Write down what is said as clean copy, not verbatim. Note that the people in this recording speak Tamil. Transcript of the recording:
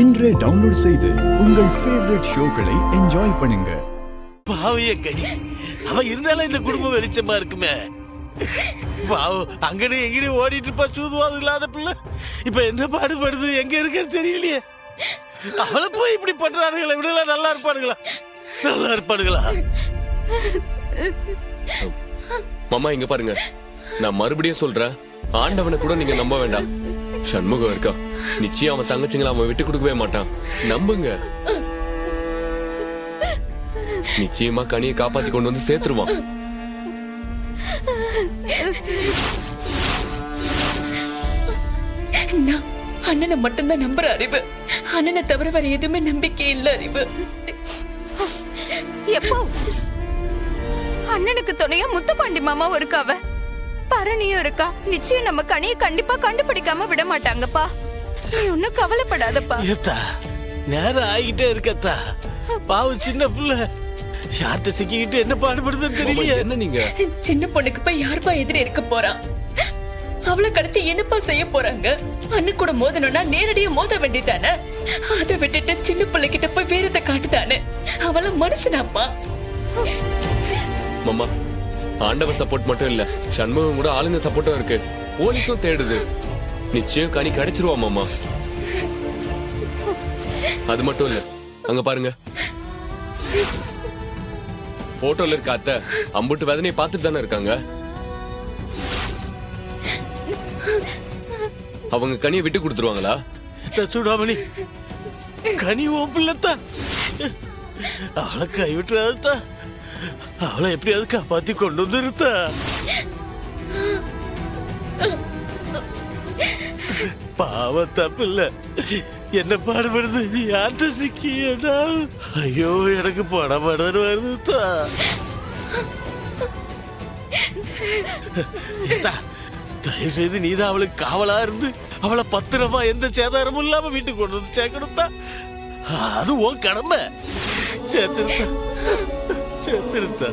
இன்றே டவுன்லோட் செய்து உங்கள் ஃபேவரட் ஷோக்களை என்ஜாய் பண்ணுங்க. பாவிய கனி அவன் இருந்தாலும் இந்த குடும்பம் வெளிச்சமா இருக்குமே. பாவம் அங்கனே எங்கனே ஓடிட்டு இருப்பா, சூதுவாது இல்லாத பிள்ளை இப்ப என்ன பாடுபடுது, எங்க இருக்குன்னு தெரியலையே. அவளை போய் இப்படி பண்றானுங்களா? இப்படி நல்லா இருப்பானுங்களா? நல்லா இருப்பானுங்களா? மாமா இங்க பாருங்க, நான் மறுபடியும் சொல்றேன், ஆண்டவனை கூட நீங்க நம்ப வேண்டாம். சண்முகம் இருக்கா, நிச்சயம் அவன் தங்கச்சிங்களை அவன் விட்டு கொடுக்கவே மாட்டான். நம்புங்க, நிச்சயமா கனியை காப்பாத்தி கொண்டு வந்து சேர்த்துருவான். அண்ணனை மட்டும்தான் நம்புற அறிவு, அண்ணனை தவிர வேற எதுவுமே நம்பிக்கை இல்ல அறிவு. எப்போ அண்ணனுக்கு துணையா முத்துப்பாண்டி மாமாவும் இருக்காவ, பரணியும் இருக்கா. நிச்சயம் நம்ம கனியை கண்டிப்பா கண்டுபிடிக்காம விட மாட்டாங்கப்பா. நீ ஒன்னும் கவலைப்படாதப்பா. ஏத்தா நேரம் ஆகிட்டே இருக்கத்தா, பாவம் சின்ன புள்ள யார்கிட்ட சிக்கிக்கிட்டு என்ன பாடுபடுதுன்னு தெரியலையே. என்ன நீங்க சின்ன பொண்ணுக்கு போய் யாருப்பா எதிரி இருக்க போறான்? அவளை கடத்தி என்னப்பா செய்ய போறாங்க? அண்ணன் கூட மோதணும்னா நேரடியா மோத வேண்டியதானே? அதை விட்டுட்டு சின்ன பிள்ளைகிட்ட போய் வேறத காட்டுதானே? அவள மனுஷனாப்பா. மாமா, ஆண்டவர் சப்போர்ட் மட்டும் இல்ல, சண்முகம் கூட ஆளுங்க சப்போர்ட்டும் இருக்கு. போலீஸும் தேடுது. நிச்சயம் கனி கிடைச்சிருவா மாமா. அது மட்டும் இல்ல, அங்க பாருங்க, போட்டோல இருக்க அத்தை அம்புட்டு வேதனையை பார்த்துட்டு தானே இருக்காங்க. அவங்க கனியை விட்டு கொடுத்துருவாங்களா? சூடாமணி, கனி உன் பிள்ளைத்தா, அவளை கைவிட்டுறாதா. அவளை எப்படியாவது காப்பாத்தி கொண்டு வந்துருத்தா. பாவத்தா பிள்ளை என்ன பாடுபடுது, யார்கிட்ட சிக்கியடா? ஐயோ எனக்கு படபடன்னு வருதுத்தா. தயவு செய்து நீதான் அவளுக்கு காவலா இருந்து அவளை பத்திரமா எந்த சேதாரமும் இல்லாம வீட்டுக்கு கொண்டு வந்து சேர்க்கணும் தான். அது உன் கடமை. சேர்த்திருத்தா, சேர்த்திருத்தா.